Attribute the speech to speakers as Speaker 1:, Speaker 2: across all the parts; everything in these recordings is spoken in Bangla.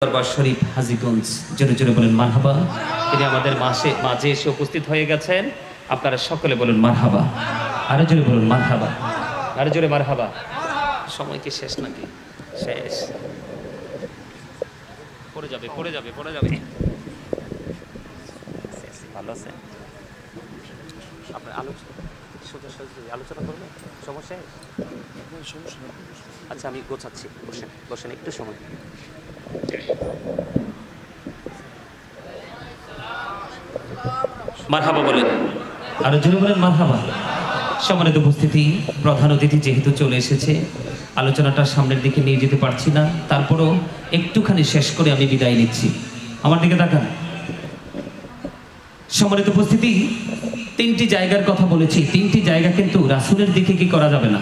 Speaker 1: দরবার শরীফ হাজীগঞ্জ জোরে জোরে বলেন মারহাবা। তিনি আমাদের মাঝে এসে উপস্থিত হয়ে গেছেন। আপনারা সকলে বলুন মারহাবা, আরো জোরে বলুন মারহাবা, আরো জোরে মারহাবা। সময় কি শেষ নাকি? শেষ। পড়ে যাবে পড়ে যাবে পড়ে যাবে। ভালো আছে আপনার আলোচনা করবেন? সমস্যা আচ্ছা, আমি গোছাচ্ছি, বসেন বসেন একটু সময়। মারহাবা বলেন, আরো জোরে বলেন মারহাবা। সম্মানিত উপস্থিতি, প্রধান অতিথি যেহেতু চলে এসেছে, আলোচনাটা সামনের দিকে নিয়ে যেতে পারছি না, তারপরও একটুখানি শেষ করে আমি বিদায় নিচ্ছি। আমার দিকে তাকান। সম্মানিত উপস্থিতি, তিনটি জায়গার কথা বলেছি, তিনটি জায়গা কিন্তু রাসূলের দিকে কি করা যাবে না।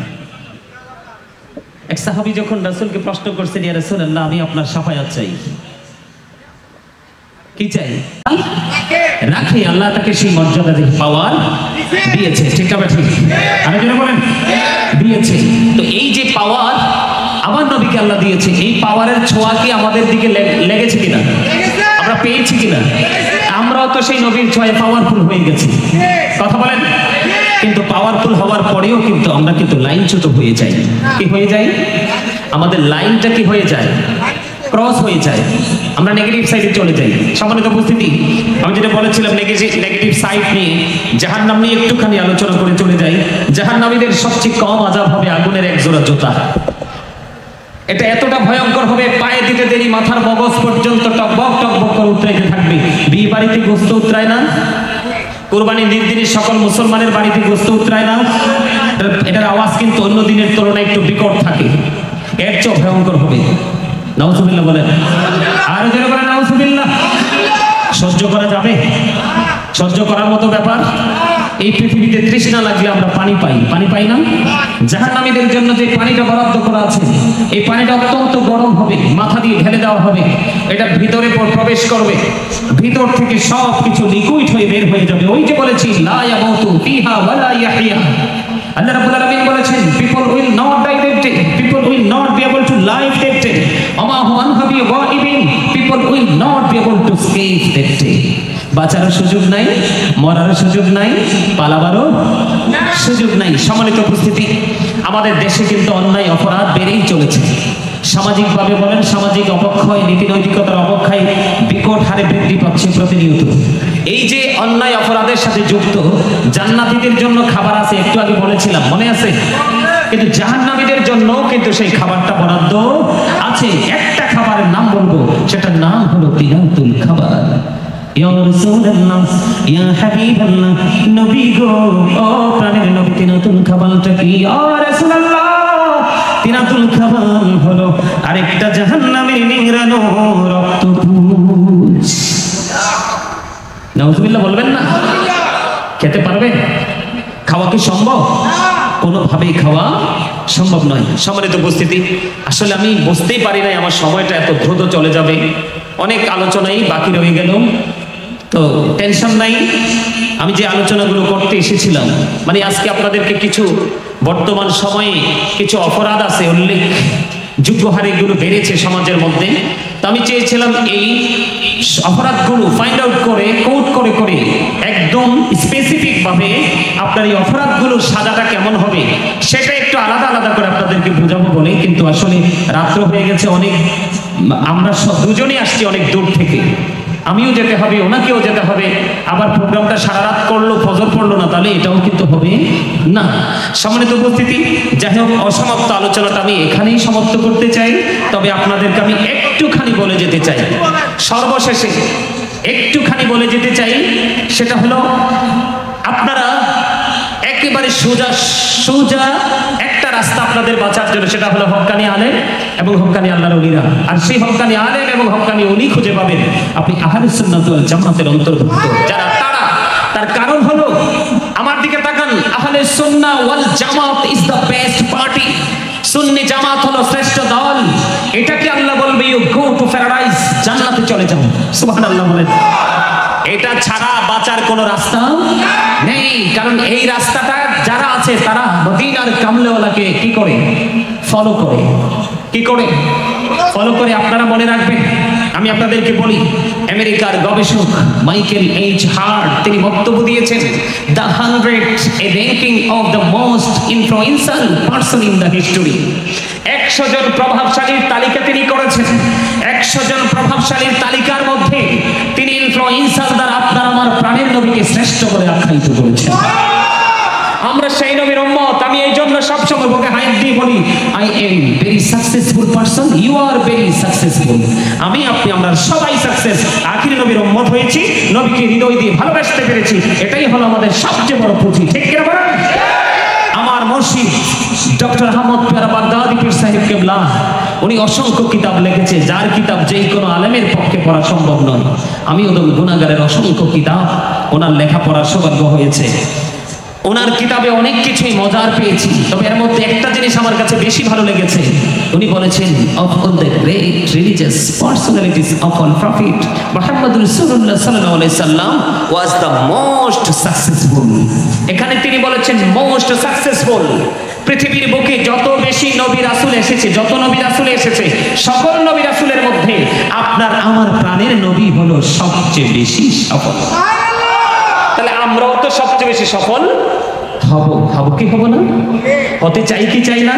Speaker 1: এক সাহাবী যখন রাসূলকে প্রশ্ন করছেন, ইয়া রাসূলুল্লাহ, আমি আপনার শাফায়াত চাই। কি চাই? রাখি। আল্লাহ তাকে সেই মর্যাদা দিয়ে পাওয়ার দিয়েছে, ঠিক না ঠিক? আমি যেন বলেন দিয়েছে। তো এই যে পাওয়ার আমার নবীকে আল্লাহ দিয়েছে, এই পাওয়ারের ছোঁয়া কি আমাদের দিকে লেগেছে কিনা? আমরা পেয়েছি কিনা? আমরাও তো সেই নবীর ছোঁয়ায় পাওয়ারফুল হয়ে গেছি, কথা বলেন। কিন্তু পাওয়ারফুল হওয়ার পরেও কিন্তু আমরা কিন্তু লাইনচ্যুত হয়ে যাই। কি হয়ে যায়? আমাদের লাইনটা কি হয়ে যায়? ক্রস হয়ে যায়, আমরা নেগেটিভ সাইডে চলে যাই। সম্মানিত উপস্থিতি, আমি যেটা বলেছিলাম নেগেটিভ সাইড নিয়ে, জাহান্নাম নিয়ে একটুখানি আলোচনা করে চলে যাই। জাহান্নামীদের সবচেয়ে কম আযাব হবে আগুনের এক জোড়া জুতা। এটা এতটা ভয়ঙ্কর হবে, পায়ে দিতে দেরি মাথার মগজ পর্যন্ত টকবক টকবক করে উতরাইতে থাকবে। বিয়ে বাড়িতে গোস্ত উতরায় না? কুরবানির দিনে সকল মুসলমানের বাড়িতে গোস্ত উতরায় না? এটার আওয়াজ কিন্তু অন্য দিনের তুলনায় একটু বিকট থাকে, এর চেয়ে ভয়ঙ্কর হবে। নাউজুবিল্লাহ বলেন, আর যারা বলেন নাউজুবিল্লাহ। সহ্য করা যাবে? সহ্য করার মতো ব্যাপার? এই পৃথিবীতে তৃষ্ণা লাগলে আমরা পানি পাই, পানি পাই না? জাহান্নামীদের জন্য যে পানিটা বরাদ্দ করা আছে, এই পানিটা অত্যন্ত গরম হবে, মাথা দিয়ে ঢেলে দেওয়া হবে, এটা ভিতরে প্রবেশ করবে, ভিতর থেকে সব কিছু লিকুইড হয়ে বের হয়ে যাবে। ওই যে বলেছি লা ইয়ামুতু ফিহা ওয়ালা ইয়াহইয়া, আল্লাহ রাব্বুল আলামিন বলেছেন people will not die that day, people will not be able to live that day, আমা হুম আনহাবি গায়িবিন, people will not be able to escape that day। বাঁচার সুযোগ নাই, মরার সুযোগ নাই, পালাবারও সুযোগ নাই। সম্মানিত উপস্থিতি, আমাদের দেশে কিন্তু অন্যায় অপরাধ বেড়েই চলেছে। সামাজিকভাবে বলেন, সামাজিক অবক্ষয়, নীতি নৈতিকতার অবক্ষয় বিকট হারে বৃদ্ধি পাচ্ছে প্রতিনিয়ত। এই যে অন্যায় অপরাধের সাথে যুক্ত, জান্নাতীদের জন্য খাবার আছে, একটু আগে বলেছিলাম, মনে আছে? কিন্তু জাহান্নামীদের জন্য কিন্তু সেই খাবারটা বরাদ্দ আছে। একটা খাবারের নাম বলবো, সেটার নাম হলো তিনাতুল খাবার। ইয়া রাসূলুল্লাহ, ইয়া হাবিবাল্লাহ, নবী গো, ও প্রাণের নবী, তিনাতুল খাবারটা কি? ইয়া রাসূলুল্লাহ, তিনাতুল খাবার হলো আরেকটা জাহান্নামের নিংড়ানো রক্তপুঞ্জ। নাউজুবিল্লাহ বলবেন না? খেতে পারবে? খাওয়া কি সম্ভব? কোনোভাবেই খাওয়া সম্ভব নয়। সম্মানিত উপস্থিতি, আসলে আমি বুঝতেই পারি নাই আমার সময়টা এত দ্রুত চলে যাবে। অনেক আলোচনাই বাকি রয়ে গেল, তো টেনশন নাই। আমি যে আলোচনাগুলো করতে এসেছিলাম, মানে আজকে আপনাদেরকে কিছু বর্তমান সময়ে কিছু অপরাধ আছে, উল্লেখযোগ্য হারে এগুলো বেড়েছে সমাজের মধ্যে। তো আমি চেয়েছিলাম এই অপরাধগুলো ফাইন্ড আউট করে, কোট করে করে একদম স্পেসিফিক ভাবে আপনার এই অপরাধগুলোর সাজাটা কেমন হবে সেটা একটু আলাদা আলাদা করে আপনাদেরকে বোঝাবো বলে। কিন্তু আসলে রাত্র হয়ে গেছে অনেক, আমরা দুজনেই আসছি অনেক দূর থেকে, আমিও যেতে হবে, ওনাকেও যেতে হবে। আবার প্রোগ্রামটা সারা রাত করলো, ফজর পড়লো না, তাহলে এটাও কিন্তু হবে না। সম্মানিত উপস্থিতি, যাই হোক, অসমাপ্ত আলোচনাটা আমি এখানেই সমাপ্ত করতে চাই। তবে আপনাদেরকে আমি একটুখানি বলে যেতে চাই, সর্বশেষে একটুখানি বলে যেতে চাই, সেটা হলো আপনারা একেবারে সোজা সোজা একটা রাস্তা আপনাদের বাঁচার জন্য, সেটা হলো হক্কানি আলেম এবং হক্কানি আল্লাহর ওলিরা। আর সেই হক্কানি আলেম এবং হক্কানি ওলি খুঁজে পাবেন আপনি আহলে সুন্নাত ওয়াল জামাতের অন্তর্ভুক্ত যারা। তার কারণ হলো, আমার দিকে তাকান, আহলে সুন্নাহ ওয়াল জামাত ইজ দ্য বেস্ট পার্টি। সুন্নি জামাত হলো শ্রেষ্ঠ দল। এটাকে আল্লাহ বলবে ইউ গো টু প্যারাডাইস, জান্নাতে চলে যাও। সুবহানাল্লাহ বলেন। এটা ছাড়া বাঁচার কোনো রাস্তা নেই, কারণ এই রাস্তাটা যারা আছে তারা মদিনার কামলেওয়ালাকে কি করে? ফলো করে। কি করে? ফলো করে। আপনারা মনে রাখবেন, আমি আপনাদেরকে বলি, আমেরিকার গবেষক মাইকেল এইচ হার্ট তিনি বক্তব্য দিয়েছেন, the 100 A ranking of the most influential person in the history. 100 জন প্রভাবশালীর তালিকা তিনি করেছেন। 100 জন প্রভাবশালীর তালিকার মধ্যে তিনি ইনফ্লুয়েন্সার দ্বারা আপনার আমার প্রাণের নবীকে শ্রেষ্ঠ বলে আখ্যায়িত করেছেন। আমরা সেই নবীর উম্মত। আমি এই জন্য সবসময় বুকে হাত দিয়ে বলি, I am very successful person, you are very successful. আমি আপনি আমরা সবাই সাকসেস। আখির নবীর উম্মত হয়েছি, নবীকে হৃদয় দিয়ে ভালোবাসতে পেরেছি, এটাই হলো আমাদের সবচেয়ে বড় পুঁজি। ঠিক কিনা বলেন? আমার মুর্শিদ ডক্টর আহমদ পেয়ারা বাগদাদি পীর সাহেব কেবলা, উনি অসংখ্য কিতাব লিখেছে, যার কিতাব যেই কোনো আলেমের পক্ষে পড়া সম্ভব নয়। আমি ওদের গুনাহগারের অসংখ্য কিতাব ওনার লেখা পড়ার সৌভাগ্য হয়েছে। ওনার কিতাবে অনেক কিছুই মজার পেয়েছি, তবে এর মধ্যে একটা জিনিস আমার কাছে বেশি ভালো লেগেছে। উনি বলেছেন, of all the great religious personalities of all prophet Muhammad রাসূলুল্লাহ সাল্লাল্লাহু আলাইহি সাল্লাম ওয়াজ দ্য মোস্ট সাকসেসফুল। এখানে তিনি বলেছেন মোস্ট সাকসেসফুল। পৃথিবীর বুকে যত বেশি নবী রাসূল এসেছে, যত নবী রাসূল এসেছে, সকল নবী রাসূলের মধ্যে আপনার আমার প্রাণের নবী হলো সবচেয়ে বেশি সফল। তাহলে আমরাও তো সবচেয়ে বেশি সফল হব কি হব না? হতে চাই কি চাই না?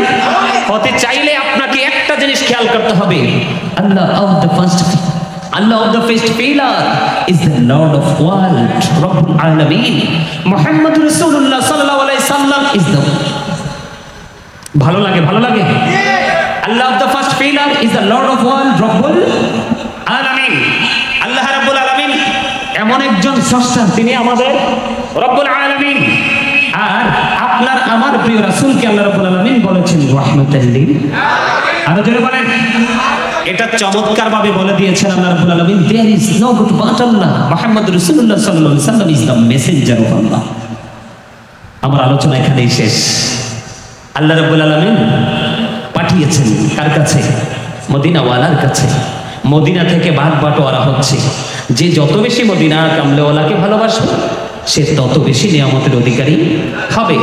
Speaker 1: হতে চাইলে আপনাকে একটা জিনিস খেয়াল করতে হবে, Allah of the first pillar is the lord of world, রব্বুল আলামিন। মুহাম্মদ রাসূলুল্লাহ সাল্লাল্লাহু আলাইহি সাল্লাম ইজ দ্য, ভালো লাগে Allah of the first pillar is the lord of world, রব্বুল আলামিন। আল্লাহ রাব্বুল আলামিন এমন একজন স্রষ্টা, তিনি আমাদের রব্বুল আলামিন। আর আপনার আমার প্রিয় রাসূলকে আল্লাহ রাব্বুল আলামিন বলেছেন রাহমাতাল লিল আলামিন। আরো জোরে বলেন। এটা চমৎকার ভাবে বলে দিয়েছেন আল্লাহ রাব্বুল আলামিন, there is no god but Allah, Muhammad রাসূলুল্লাহ সাল্লাল্লাহু আলাইহি সাল্লাম is the messenger of Allah. আমার আলোচনা এখানেই শেষ। আল্লাহ রাব্বুল আলামিন পাঠিয়েছেন কার কাছে? মদিনাওয়ালার কাছে। মদিনা থেকে ভাগ বাটোয়ারা হচ্ছে, যে যত বেশি মদিনা কামলেওয়ালাকে ভালোবাসবে সে তত বেশি নিয়ামতের অধিকারী হবে।